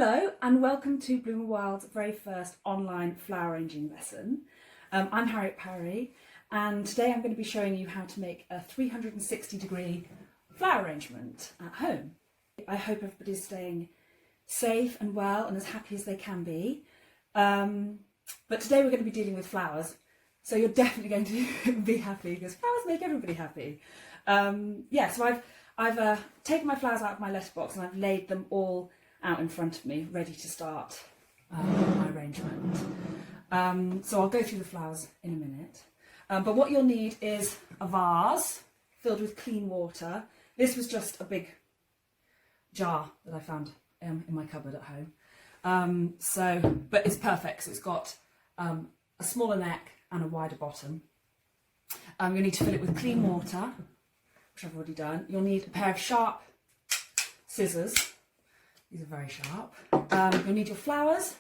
Hello and welcome to Bloomer Wild's very first online flower arranging lesson. I'm Harriet Parry and today I'm going to be showing you how to make a 360-degree flower arrangement at home. I hope everybody's staying safe and well and as happy as they can be. But today we're going to be dealing with flowers, so you're definitely going to be happy because flowers make everybody happy. So I've taken my flowers out of my letterbox and I've laid them all out in front of me, ready to start my arrangement. So I'll go through the flowers in a minute. But what you'll need is a vase filled with clean water. This was just a big jar that I found in my cupboard at home. But it's perfect, so it's got a smaller neck and a wider bottom. You'll need to fill it with clean water, which I've already done. You'll need a pair of sharp scissors. These are very sharp. You'll need your flowers.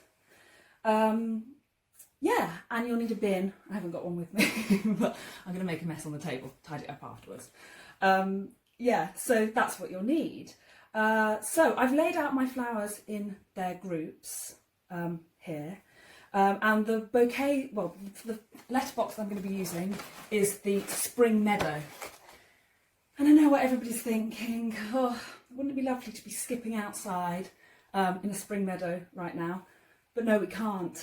And you'll need a bin. I haven't got one with me, but I'm going to make a mess on the table, tidy it up afterwards. So that's what you'll need. So I've laid out my flowers in their groups here. And the bouquet, the letterbox I'm going to be using is the Spring Meadow. And I know what everybody's thinking, wouldn't it be lovely to be skipping outside in a spring meadow right now? But no, we can't.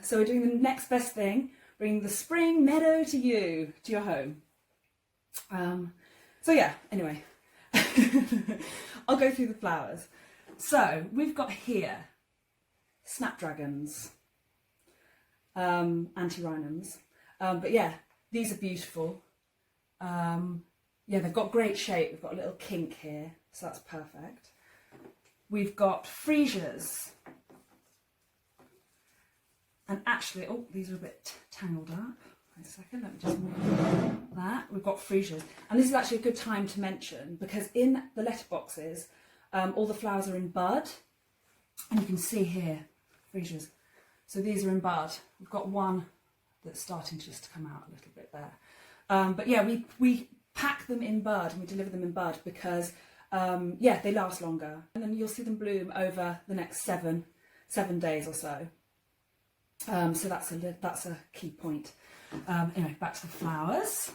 So we're doing the next best thing, bringing the spring meadow to you, to your home. Anyway, I'll go through the flowers. So we've got here snapdragons, antirrhinums. These are beautiful. They've got great shape. We've got a little kink here, so that's perfect. We've got freesias. And actually, these are a bit tangled up. Wait a second, let me just move that. We've got freesias. And this is actually a good time to mention because in the letterboxes, all the flowers are in bud. And you can see here, freesias. So these are in bud. We've got one that's starting just to come out a little bit there. We pack them in bud and we deliver them in bud because they last longer, and then you'll see them bloom over the next seven days or so. So that's a key point. Anyway, back to the flowers.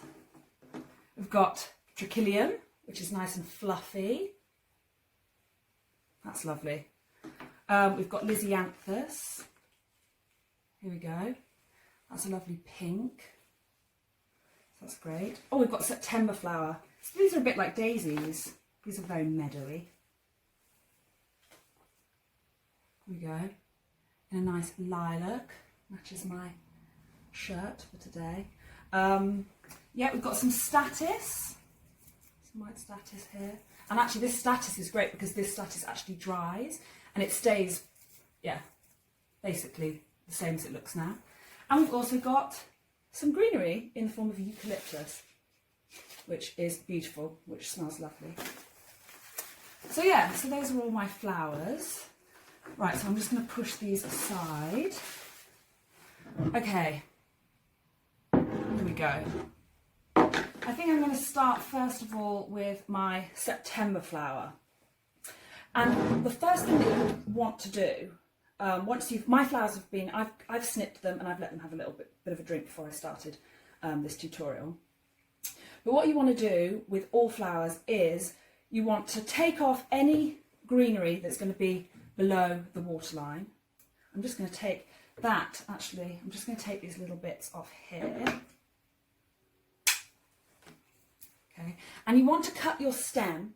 We've got trachelium, which is nice and fluffy. That's lovely. We've got lisianthus. Here we go. That's a lovely pink. That's great. We've got September flower. So these are a bit like daisies. These are very meadowy. Here we go. In a nice lilac. Matches my shirt for today. We've got some statice. Some white statice here. And actually this statice is great because this statice actually dries and it stays, basically the same as it looks now. And we've also got some greenery in the form of eucalyptus, which is beautiful, which smells lovely. So those are all my flowers. Right, so I'm just going to push these aside. Okay, here we go. I think I'm going to start first of all with my September flower. And the first thing that you want to do, my flowers have been, I've snipped them and I've let them have a little bit of a drink before I started this tutorial. But what you want to do with all flowers is you want to take off any greenery that's going to be below the waterline. I'm just going to take these little bits off here. Okay, and you want to cut your stem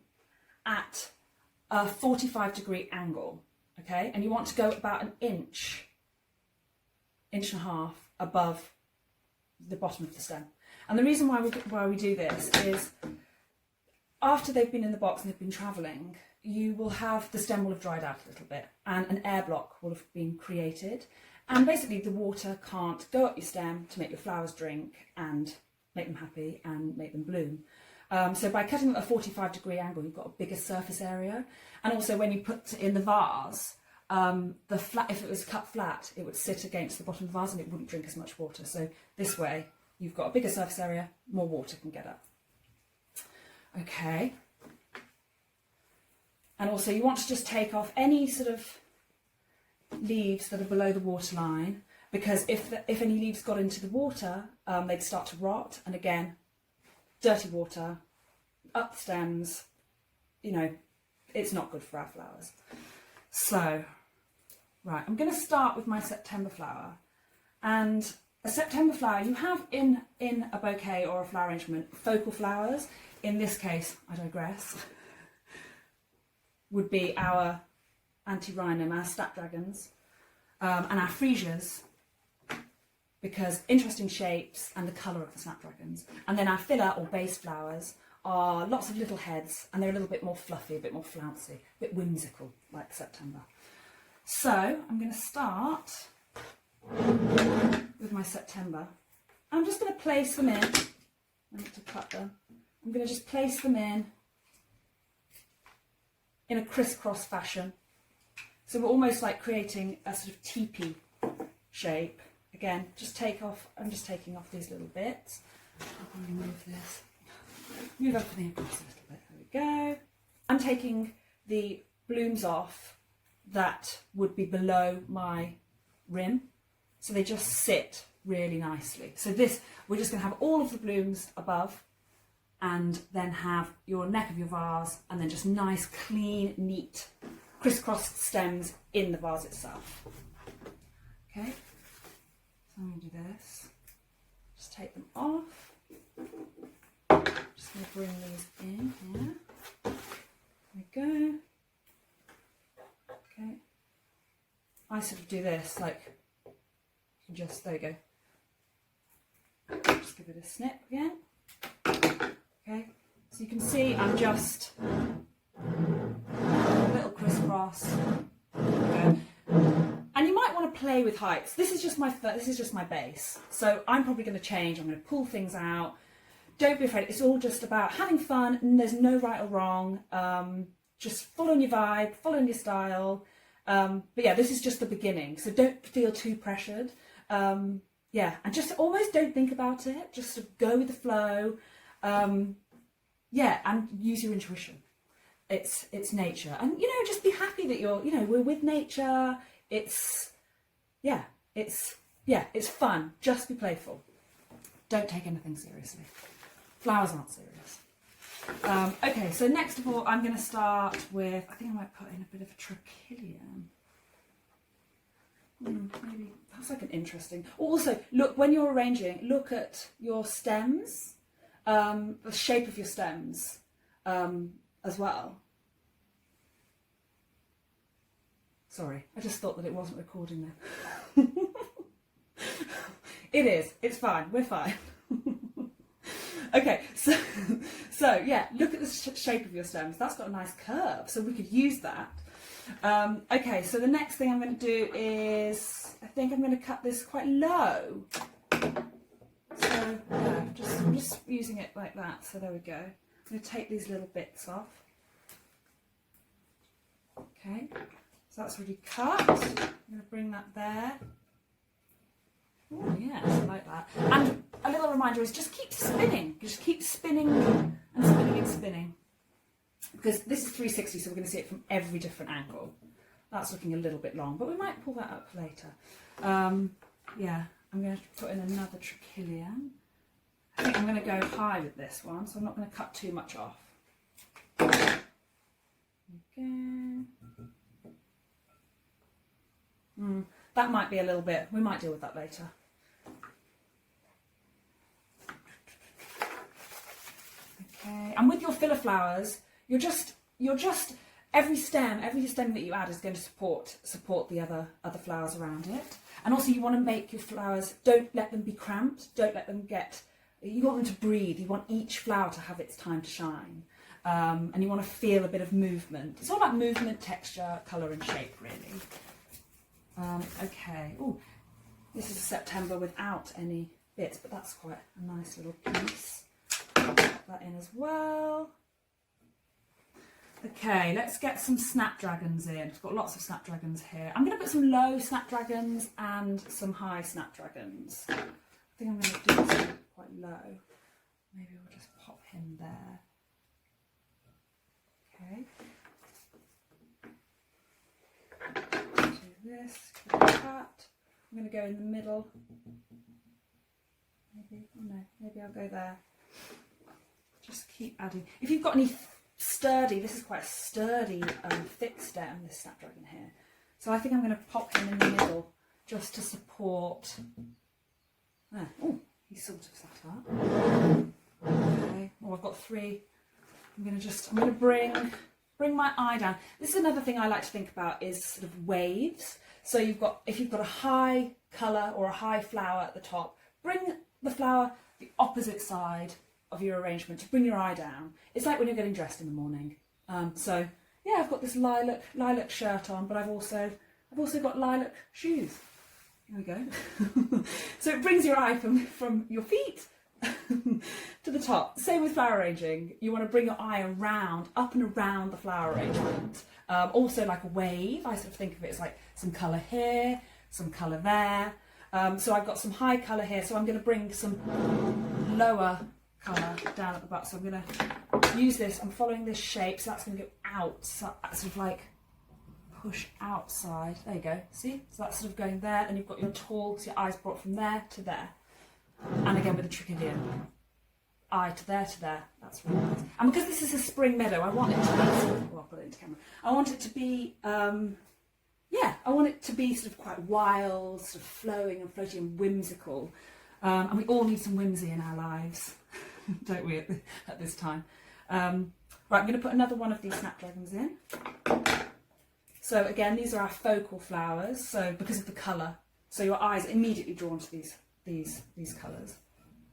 at a 45-degree angle. Okay, and you want to go about an inch and a half above the bottom of the stem. And the reason why we do this is after they've been in the box and they've been travelling, the stem will have dried out a little bit and an air block will have been created. And basically the water can't go up your stem to make your flowers drink and make them happy and make them bloom. So by cutting at a 45-degree angle, you've got a bigger surface area. And also when you put in the vase, if it was cut flat, it would sit against the bottom of the vase and it wouldn't drink as much water. So this way, you've got a bigger surface area, more water can get up. Okay. And also you want to just take off any sort of leaves that are below the waterline, because if any leaves got into the water, they'd start to rot. And again, dirty water, up the stems, you know, it's not good for our flowers. So, right, I'm going to start with my September flower. And a September flower, you have in a bouquet or a flower arrangement, focal flowers. In this case, I digress, would be our anti-rhinum, our snapdragons, and our freesias, because interesting shapes and the colour of the snapdragons. And then our filler or base flowers are lots of little heads, and they're a little bit more fluffy, a bit more flouncy, a bit whimsical, like September. So I'm going to start with my September. I'm just going to place them in. I need to cut them. I'm going to just place them in a crisscross fashion. So we're almost like creating a sort of teepee shape. Again, I'm just taking off these little bits. I'll remove this. Move everything across a little bit. There we go. I'm taking the blooms off that would be below my rim. So they just sit really nicely. So this, we're just going to have all of the blooms above, and then have your neck of your vase, and then just nice, clean, neat, crisscrossed stems in the vase itself. Okay, so I'm going to do this. Just take them off. Just going to bring these in here. There we go. Okay. I sort of do this, like, just, there we go. Just give it a snip again. Okay, so you can see I'm just a little crisscross. Okay. And you might want to play with heights. This is just my base. So I'm probably going to change. I'm going to pull things out. Don't be afraid. It's all just about having fun, and there's no right or wrong. Just following your vibe, following your style. But yeah, this is just the beginning. So don't feel too pressured. Yeah, and just almost don't think about it. Just sort of go with the flow. Yeah, and use your intuition. It's nature, and just be happy that we're with nature. It's fun. Just be playful. Don't take anything seriously. Flowers aren't serious. Okay, so next of all, I'm going to start with, I think I might put in a bit of a trachelium. Maybe that's like an interesting. Also, look, when you're arranging, look at your stems, the shape of your stems as well. Sorry, I just thought that it wasn't recording there. It is. It's fine. We're fine. Okay, so yeah, look at the shape of your stems. That's got a nice curve, so we could use that. Okay, so the next thing I'm going to do is, I think I'm going to cut this quite low. So yeah, I'm just using it like that. So there we go. I'm going to take these little bits off. Okay, so that's already cut. I'm going to bring that there. Oh yes, I like that. And a little reminder is just keep spinning. Just keep spinning and spinning and spinning. Because this is 360, so we're going to see it from every different angle. That's looking a little bit long, but we might pull that up later. Yeah, I'm going to put in another trachelium. I think I'm going to go high with this one, so I'm not going to cut too much off. Okay. That might be a little bit, we might deal with that later. Okay, and with your filler flowers, you're just every stem that you add is going to support the other flowers around it. And also you want to make your flowers, don't let them be cramped, don't let them you want them to breathe, you want each flower to have its time to shine. And you want to feel a bit of movement. It's all about movement, texture, colour and shape really. Okay, oh, this is a September without any bits, but that's quite a nice little piece. Put that in as well. Okay, let's get some snapdragons in. I've got lots of snapdragons here. I'm going to put some low snapdragons and some high snapdragons. I think I'm going to do this quite low. Maybe we'll just pop him there. Okay. Do this, give it a cut. I'm going to go in the middle. Maybe, oh no, maybe I'll go there. Just keep adding. If you've got any sturdy, this is quite a sturdy, thick stem, this snapdragon here. So I think I'm going to pop him in the middle just to support. Oh, he's sort of sat up. Okay. Oh, I've got 3. I'm going to bring my eye down. This is another thing I like to think about is sort of waves. So if you've got a high colour or a high flower at the top, bring the flower the opposite side of your arrangement to bring your eye down. It's like when you're getting dressed in the morning. So yeah, I've got this lilac shirt on, but I've also got lilac shoes. There we go. So it brings your eye from your feet to the top. Same with flower arranging. You want to bring your eye around, up and around the flower arrangement. Also like a wave. I sort of think of it as like some colour here, some colour there. So I've got some high colour here, so I'm going to bring some lower colour down at the butt. So I'm going to use this. I'm following this shape, so that's going to go out, so sort of like push outside. There you go. See? So that's sort of going there, and you've got your tall, so your eyes brought from there to there. And again with the trichilion, eye to there to there. That's really nice. And because this is a spring meadow, I want it to be. Oh, I'll put it into camera. I want it to be. I want it to be sort of quite wild, sort of flowing and floaty and whimsical. And we all need some whimsy in our lives, don't we, at this time? Right, I'm going to put another one of these snapdragons in. So again, these are our focal flowers, so because of the colour. So your eyes are immediately drawn to these colours.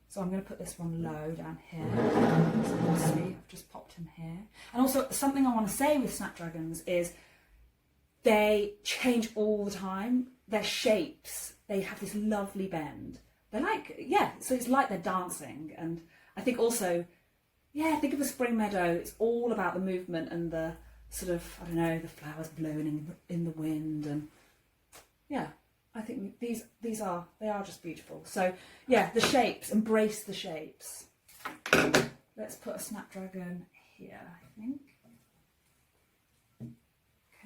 So I'm going to put this one low down here. So you can see, I've just popped him here. And also, something I want to say with snapdragons is they change all the time. Their shapes, they have this lovely bend. They're like, yeah, so it's like they're dancing. And I think also, yeah, think of a spring meadow. It's all about the movement and the sort of, I don't know, the flowers blowing in the wind. And yeah, I think they are just beautiful. So yeah, the shapes, embrace the shapes. Let's put a snapdragon here, I think.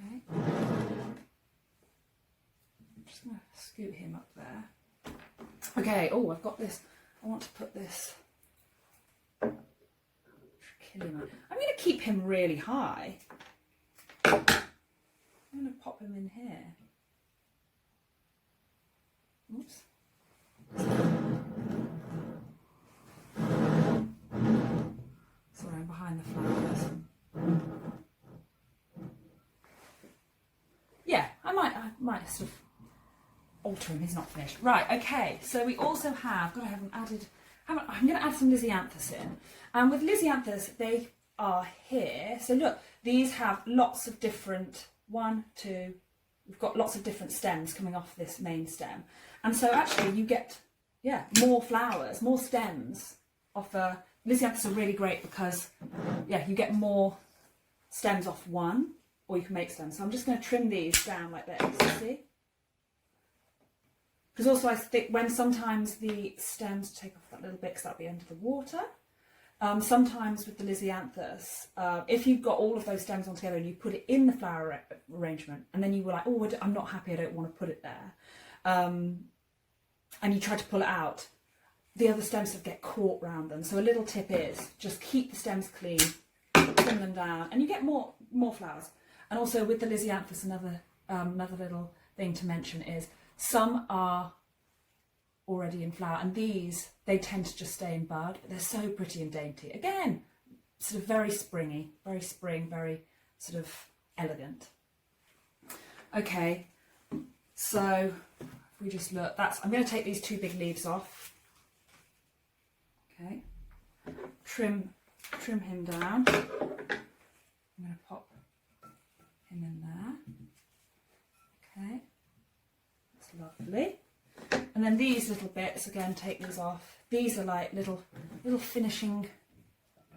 Okay. I'm just going to scoot him up there. Okay, oh, I've got this. I want to put this. I'm going to keep him really high. I'm going to pop him in here. Oops. Sorry, I'm behind the flowers. Yeah, I might sort of alter him. He's not finished. Right. Okay. So we also have. God, I haven't added. I'm going to add some Lisianthus in, and with Lisianthus, they are here. So look, these have lots of different. 1, 2. We've got lots of different stems coming off this main stem, and so actually you get more flowers, more stems off. Lisianthus are really great because you get more stems off one. Or you can make stems. So I'm just going to trim these down like this, see? Because also I think when sometimes the stems take off that little bit because that'll be under the water. Sometimes with the Lisianthus, if you've got all of those stems on together and you put it in the flower arrangement and then you were like, oh, I'm not happy, I don't want to put it there. And you try to pull it out, the other stems sort of get caught around them. So a little tip is just keep the stems clean, trim them down, and you get more flowers. And also with the Lisianthus, another little thing to mention is some are already in flower, and these, they tend to just stay in bud, but they're so pretty and dainty. Again, sort of very springy, very spring, very sort of elegant. Okay, so if we just look, I'm going to take these 2 big leaves off. Okay, trim him down. I'm going to pop him in there. Okay, that's lovely. And then these little bits, again, take these off. These are like little finishing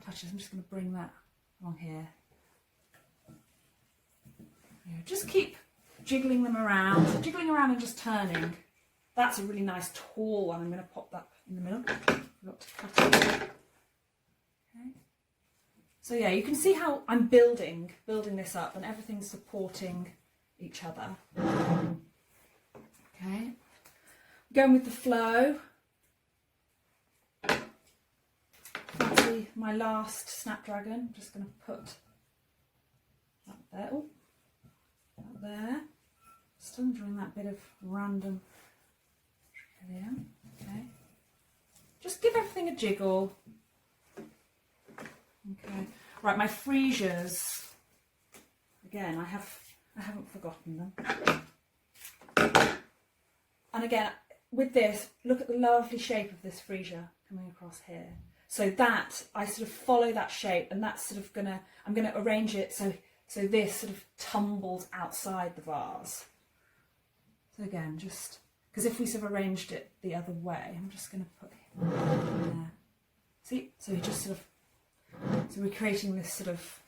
touches. I'm just going to bring that along here. Yeah, just keep jiggling them around, and just turning. That's a really nice tall one. I'm going to pop that in the middle. Forgot to cut it. Okay. So yeah, you can see how I'm building this up, and everything's supporting each other. Okay, going with the flow. Fancy my last snapdragon. I'm just going to put that there. Oh, that there. Still enjoying that bit of random trillium. Okay, just give everything a jiggle. Okay, right, my freesias. Again, I haven't forgotten them. And again, with this, look at the lovely shape of this freesia coming across here. So that, I sort of follow that shape, and that's sort of I'm gonna arrange it so this sort of tumbles outside the vase. So again, just, because if we sort of arranged it the other way, I'm just gonna put it there. See, so you just sort of, so we're creating this sort of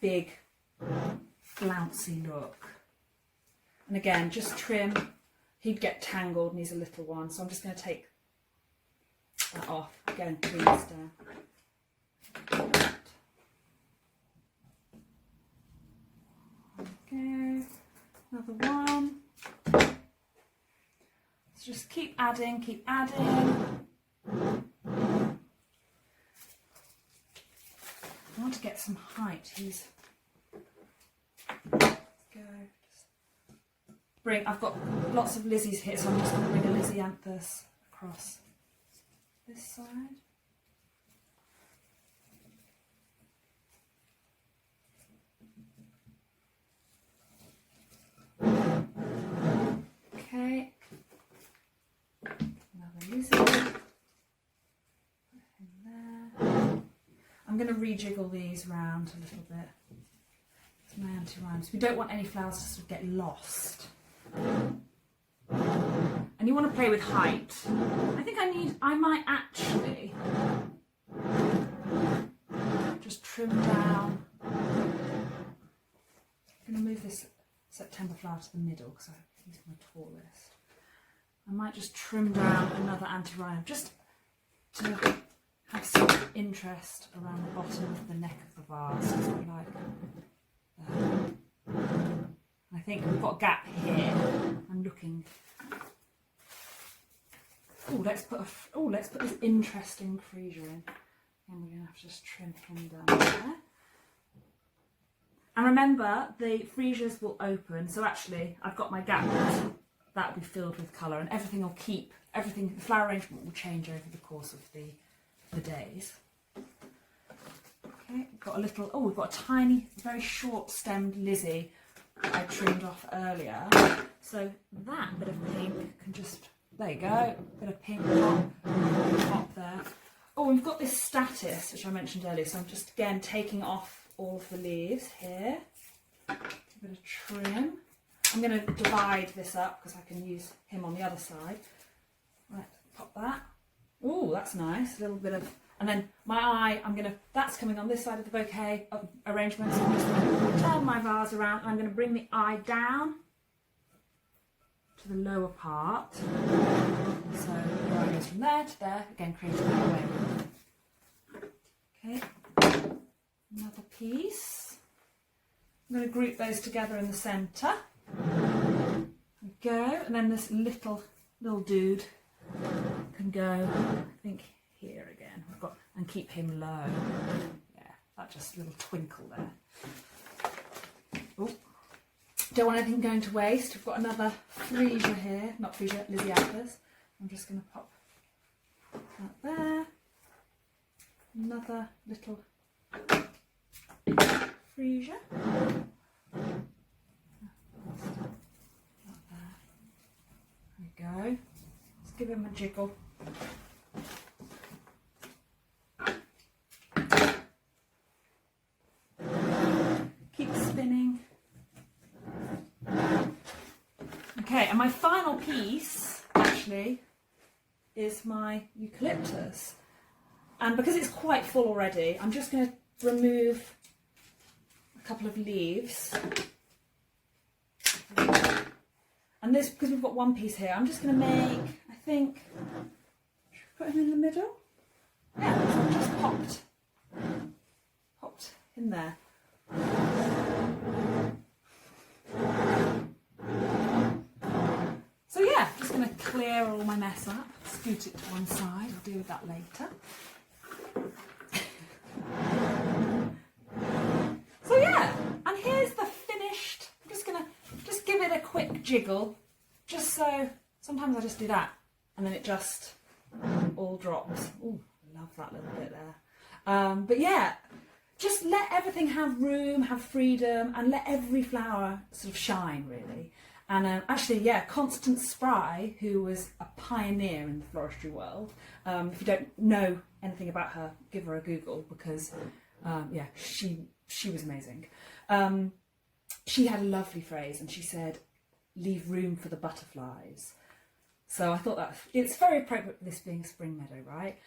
big, flouncy look. And again, just trim. He'd get tangled and he's a little one, so I'm just going to take that off. Again, please down. Okay, another one. Let's just keep adding, keep adding. I want to get some height. Let's go. I've got lots of Lizzies here, so I'm just going to bring a Lizzianthus across this side. Okay. Another Lizzie. Put in there. I'm going to rejiggle these round a little bit. It's my anti-rhymes. We don't want any flowers to sort of get lost. And you want to play with height. I think I might actually just trim down. I'm going to move this September flower to the middle because he's my tallest. I might just trim down another anti-rhyme just to have some interest around the bottom of the neck of the vase. So like I think we've got a gap here. I'm looking. Oh, let's put this interesting freesia in, and we're going to have to just trim him down there. And remember, the freesias will open. So actually, I've got my gap that will be filled with colour, and everything will keep. Everything, the flower arrangement will change over the course of the days. Okay, got a little. Oh, we've got a tiny, very short-stemmed Lizzie I trimmed off earlier, so that bit of pink can just, there you go, bit of pink pop there. Oh, we've got this statice which I mentioned earlier, so I'm just again taking off all of the leaves here. A bit of trim. I'm going to divide this up because I can use him on the other side. Right, pop that. Oh, that's nice. A little bit of. And then my eye, that's coming on this side of the bouquet arrangement, so I'm just going to turn my vase around and I'm going to bring the eye down to the lower part. So the eye goes from there to there, again creating that way. Okay, another piece. I'm going to group those together in the centre. There we go, and then this little dude can go, I think, here again. And keep him low. Yeah, that just little twinkle there. Oh, don't want anything going to waste. We've got another freesia here, not freesia, Lizzianthus. I'm just going to pop that there. Another little freesia. There we go. Let's give him a jiggle. Okay, and my final piece actually is my eucalyptus, and because it's quite full already, I'm just going to remove a couple of leaves, and this, because we've got one piece here, I'm just going to make, I think, should we put him in the middle? Yeah, so I've just popped in there. going to clear all my mess up, scoot it to one side, I'll deal with that later. So yeah, and here's the finished, I'm just going to just give it a quick jiggle, just so, sometimes I just do that, and then it just all drops. Ooh, love that little bit there. But yeah, just let everything have room, have freedom, and let every flower sort of shine, really. And actually, yeah, Constance Spry, who was a pioneer in the floristry world, if you don't know anything about her, give her a Google, because yeah, she was amazing. She had a lovely phrase, and she said, "Leave room for the butterflies." So I thought that it's very appropriate for this being a spring meadow, right?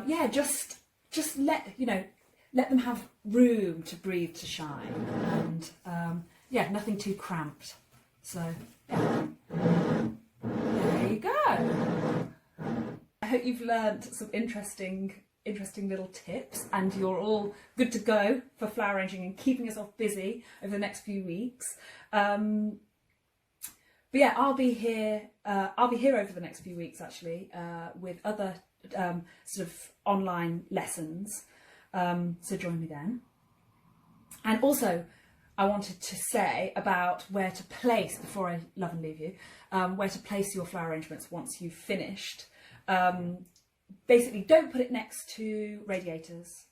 Yeah, just let, you know, let them have room to breathe, to shine, and yeah, nothing too cramped. So yeah, there you go. I hope you've learned some interesting little tips, and you're all good to go for flower arranging and keeping yourself busy over the next few weeks. But yeah, I'll be here over the next few weeks, actually, with other sort of online lessons. So join me then. And also, I wanted to say about where to place, before I love and leave you, where to place your flower arrangements once you've finished. Basically, don't put it next to radiators,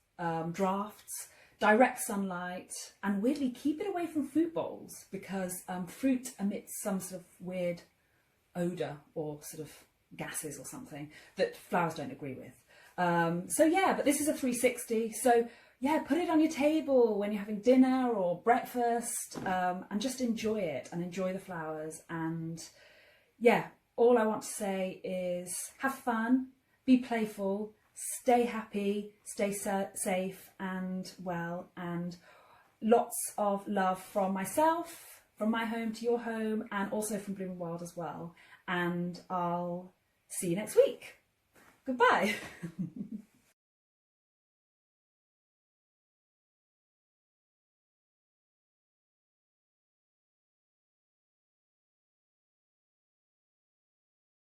drafts, direct sunlight, and weirdly keep it away from fruit bowls, because fruit emits some sort of weird odour or sort of gases or something that flowers don't agree with. So yeah, but this is a 360, so yeah, put it on your table when you're having dinner or breakfast, and just enjoy it and enjoy the flowers. And yeah, all I want to say is have fun, be playful, stay happy, stay safe and well, and lots of love from myself, from my home to your home, and also from Bloom and Wild as well. And I'll see you next week. Goodbye.